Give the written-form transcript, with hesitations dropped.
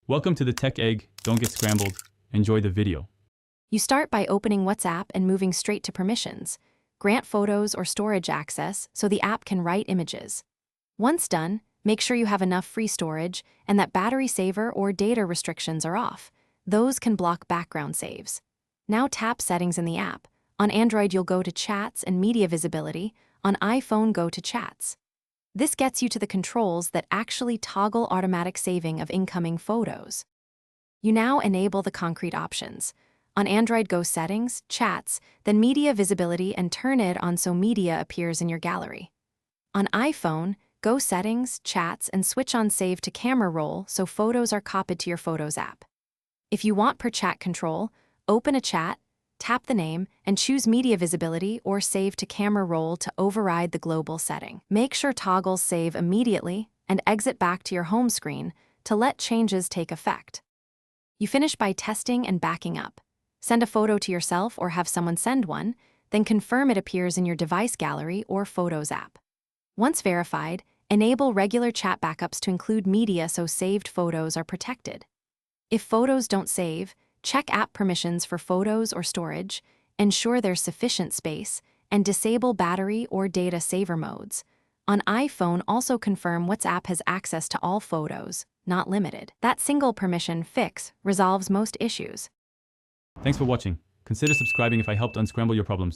Welcome to the Tech Egg. Don't get scrambled. Enjoy the video. You start by opening WhatsApp and moving straight to permissions. Grant photos or storage access so the app can write images. Once done, make sure you have enough free storage and that battery saver or data restrictions are off. Those can block background saves. Now tap Settings in the app. On Android, you'll go to Chats and Media Visibility. On iPhone, go to Chats. This gets you to the controls that actually toggle automatic saving of incoming photos. You now enable the concrete options. On Android, go Settings, Chats, then Media Visibility and turn it on so media appears in your gallery. On iPhone, go Settings, Chats, and switch on Save to Camera Roll so photos are copied to your Photos app. If you want per chat control, open a chat, tap the name, and choose Media Visibility or Save to Camera Roll to override the global setting. Make sure toggles save immediately and exit back to your home screen to let changes take effect. You finish by testing and backing up. Send a photo to yourself or have someone send one, then confirm it appears in your device gallery or Photos app. Once verified, enable regular chat backups to include media so saved photos are protected. If photos don't save, check app permissions for photos or storage, ensure there's sufficient space, and disable battery or data saver modes. On iPhone, also confirm WhatsApp has access to all photos, not limited. That single permission fix resolves most issues. Thanks for watching. Consider subscribing if I helped unscramble your problems.